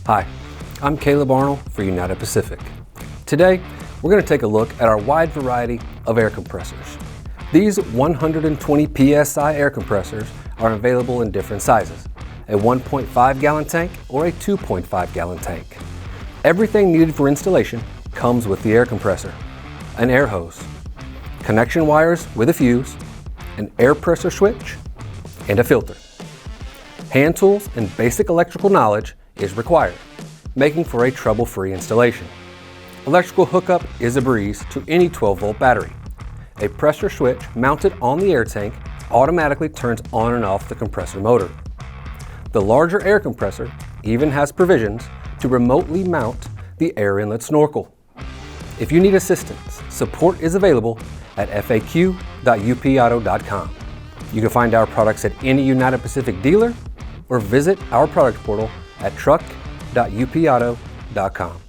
Hi, I'm Kaleb Arnall for United Pacific. Today, we're going to take a look at our wide variety of air compressors. These 120 PSI air compressors are available in different sizes, a 1.5 gallon tank or a 2.5 gallon tank. Everything needed for installation comes with the air compressor: an air hose, connection wires with a fuse, an air pressure switch, and a filter. Hand tools and basic electrical knowledge is required, making for a trouble-free installation. Electrical hookup is a breeze to any 12-volt battery. A pressure switch mounted on the air tank automatically turns on and off the compressor motor. The larger air compressor even has provisions to remotely mount the air inlet snorkel. If you need assistance, support is available at faq.upauto.com. You can find our products at any United Pacific dealer or visit our product portal at truck.upauto.com.